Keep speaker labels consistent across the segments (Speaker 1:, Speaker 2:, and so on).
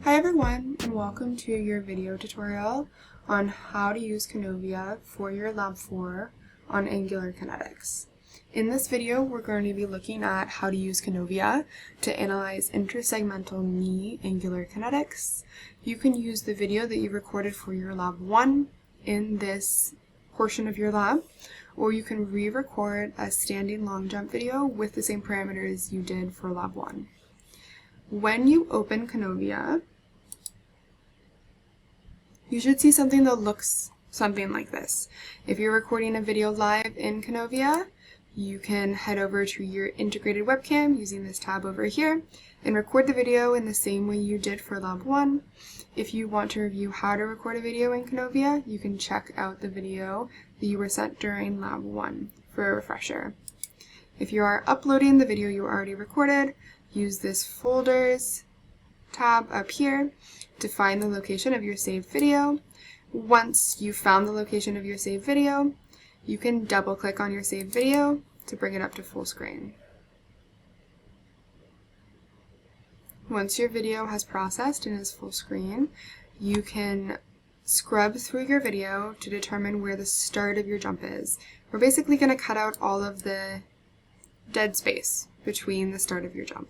Speaker 1: Hi everyone, and welcome to your video tutorial on how to use Kinovea for your Lab 4 on angular kinetics. In this video, we're going to be looking at how to use Kinovea to analyze intersegmental knee angular kinetics. You can use the video that you recorded for your Lab 1 in this portion of your lab, or you can re-record a standing long jump video with the same parameters you did for Lab 1. When you open Kinovea, you should see something that looks something like this. If you're recording a video live in Kinovea, you can head over to your integrated webcam using this tab over here and record the video in the same way you did for Lab 1. If you want to review how to record a video in Kinovea, you can check out the video that you were sent during Lab 1 for a refresher. If you are uploading the video you already recorded, use this Folders tab up here to find the location of your saved video. Once you've found the location of your saved video, you can double click on your saved video to bring it up to full screen. Once your video has processed and is full screen, you can scrub through your video to determine where the start of your jump is. We're basically going to cut out all of the dead space between the start of your jump.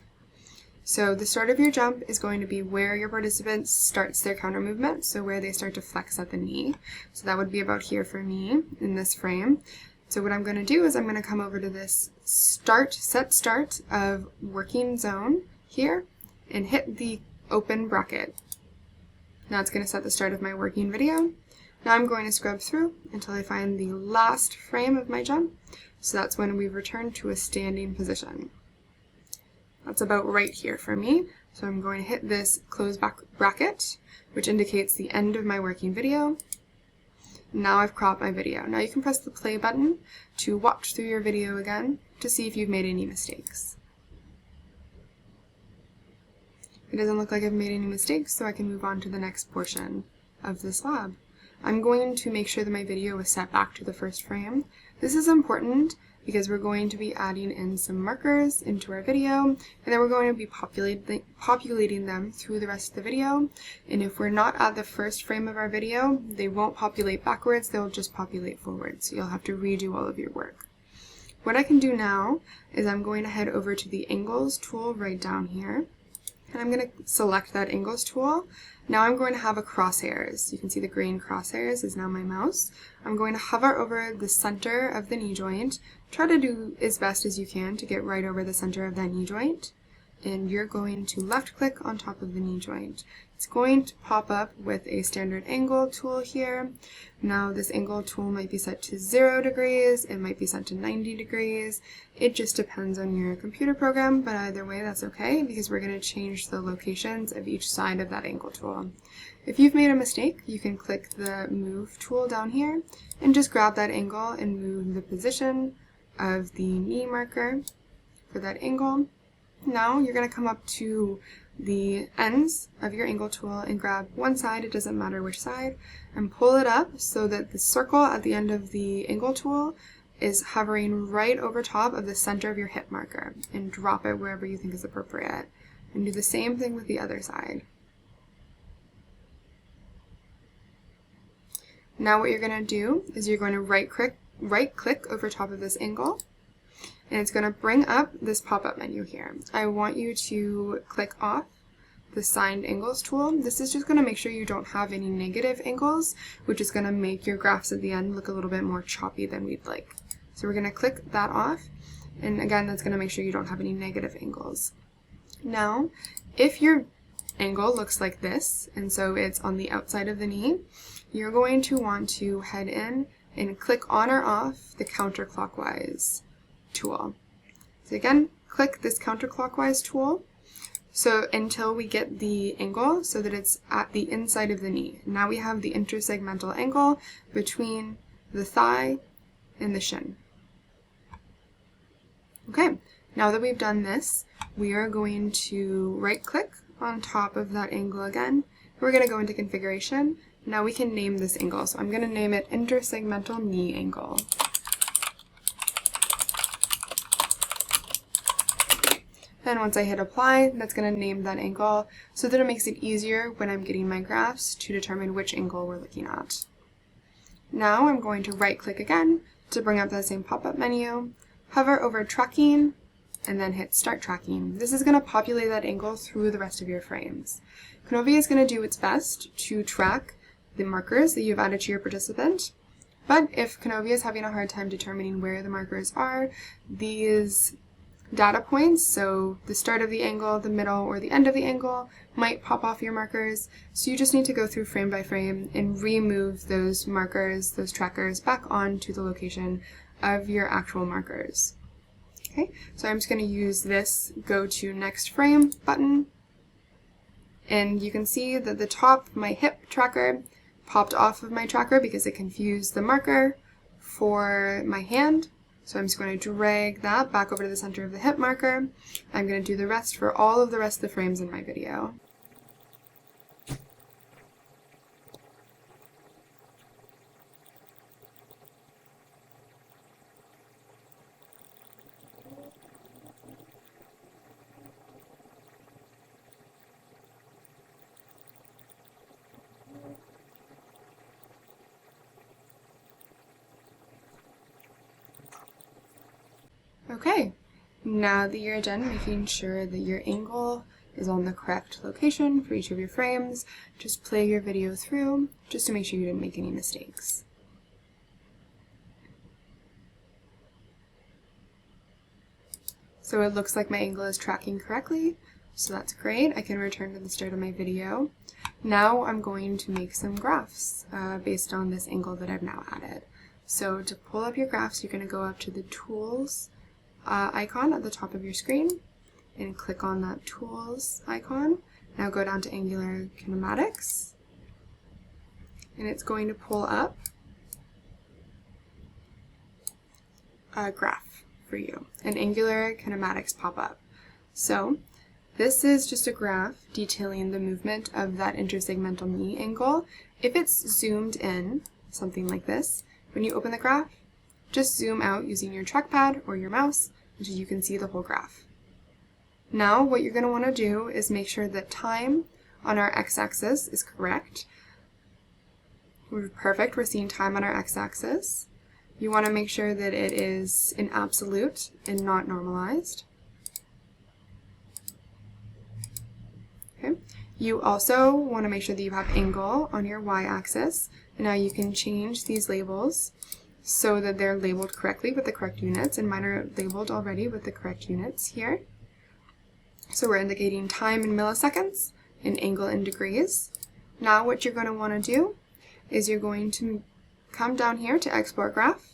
Speaker 1: So the start of your jump is going to be where your participant starts their counter movement, so where they start to flex at the knee. So that would be about here for me in this frame. So what I'm going to do is I'm going to come over to this set start of working zone here and hit the open bracket. Now it's going to set the start of my working video. Now I'm going to scrub through until I find the last frame of my jump. So that's when we return to a standing position. That's about right here for me. So I'm going to hit this close bracket, which indicates the end of my working video. Now I've cropped my video. Now you can press the play button to watch through your video again to see if you've made any mistakes. It doesn't look like I've made any mistakes, so I can move on to the next portion of this lab. I'm going to make sure that my video is set back to the first frame. This is important because we're going to be adding in some markers into our video, and then we're going to be populating them through the rest of the video. And if we're not at the first frame of our video, they won't populate backwards, they'll just populate forward, so you'll have to redo all of your work. What I can do now is I'm going to head over to the Angles tool right down here, and I'm going to select that Angles tool. Now I'm going to have a crosshairs. You can see the green crosshairs is now my mouse. I'm going to hover over the center of the knee joint. Try to do as best as you can to get right over the center of that knee joint. And you're going to left click on top of the knee joint. It's going to pop up with a standard angle tool here. Now this angle tool might be set to 0 degrees, it might be set to 90 degrees. It just depends on your computer program, but either way that's okay because we're going to change the locations of each side of that angle tool. If you've made a mistake, you can click the move tool down here and just grab that angle and move the position of the knee marker for that angle. Now you're going to come up to the ends of your angle tool and grab one side, it doesn't matter which side, and pull it up so that the circle at the end of the angle tool is hovering right over top of the center of your hit marker, and drop it wherever you think is appropriate. And do the same thing with the other side. Now what you're going to do is you're going to right click over top of this angle, and it's going to bring up this pop-up menu here. I want you to click off the signed angles tool. This is just going to make sure you don't have any negative angles, which is going to make your graphs at the end look a little bit more choppy than we'd like. So we're going to click that off, and again that's going to make sure you don't have any negative angles. Now if your angle looks like this, and so it's on the outside of the knee, you're going to want to head in and click on or off the counterclockwise tool. So again, click this counterclockwise tool so until we get the angle so that it's at the inside of the knee. Now we have the intersegmental angle between the thigh and the shin. Okay, now that we've done this, we are going to right click on top of that angle again. We're going to go into configuration. Now we can name this angle. So I'm going to name it intersegmental knee angle. Then once I hit apply, that's going to name that angle so that it makes it easier when I'm getting my graphs to determine which angle we're looking at. Now I'm going to right click again to bring up that same pop-up menu, hover over tracking, and then hit start tracking. This is going to populate that angle through the rest of your frames. Kinovea is going to do its best to track the markers that you've added to your participant, but if Kinovea is having a hard time determining where the markers are, these data points, so the start of the angle, the middle, or the end of the angle, might pop off your markers, so you just need to go through frame by frame and remove those markers, those trackers, back onto the location of your actual markers. Okay, so I'm just going to use this go to next frame button, and you can see that the top, my hip tracker, popped off of my tracker because it confused the marker for my hand. So I'm just going to drag that back over to the center of the hip marker. I'm going to do the rest for all of the rest of the frames in my video. Okay, now that you're done making sure that your angle is on the correct location for each of your frames, just play your video through just to make sure you didn't make any mistakes. So it looks like my angle is tracking correctly, so that's great. I can return to the start of my video. Now I'm going to make some graphs based on this angle that I've now added. So to pull up your graphs, you're going to go up to the Tools icon at the top of your screen and click on that Tools icon. Now go down to Angular Kinematics, and it's going to pull up a graph for you, an Angular Kinematics pop-up. So this is just a graph detailing the movement of that intersegmental knee angle. If it's zoomed in, something like this, when you open the graph, just zoom out using your trackpad or your mouse until you can see the whole graph. Now what you're going to want to do is make sure that time on our x-axis is correct. We're perfect, we're seeing time on our x-axis. You want to make sure that it is in absolute and not normalized. Okay. You also want to make sure that you have angle on your y-axis. And now you can change these labels so that they're labeled correctly with the correct units, and mine are labeled already with the correct units here. So we're indicating time in milliseconds and angle in degrees. Now what you're going to want to do is you're going to come down here to Export Graph,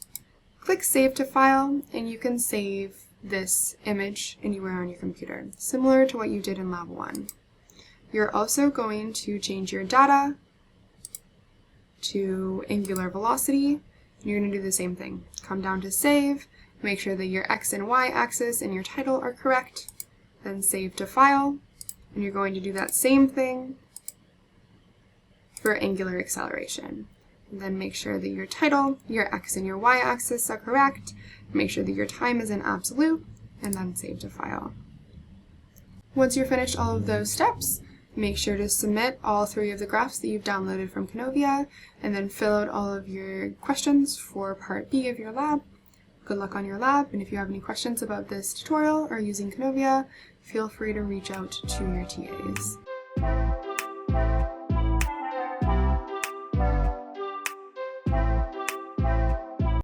Speaker 1: click Save to File, and you can save this image anywhere on your computer, similar to what you did in Lab 1. You're also going to change your data to angular velocity. You're going to do the same thing. Come down to Save, make sure that your X and Y axis and your title are correct, then Save to File, and you're going to do that same thing for angular acceleration. And then make sure that your title, your X and your Y axis are correct, make sure that your time is in absolute, and then Save to File. Once you're finished all of those steps, make sure to submit all 3 of the graphs that you've downloaded from Kinovea, and then fill out all of your questions for Part B of your lab. Good luck on your lab, and if you have any questions about this tutorial or using Kinovea, feel free to reach out to your TAs.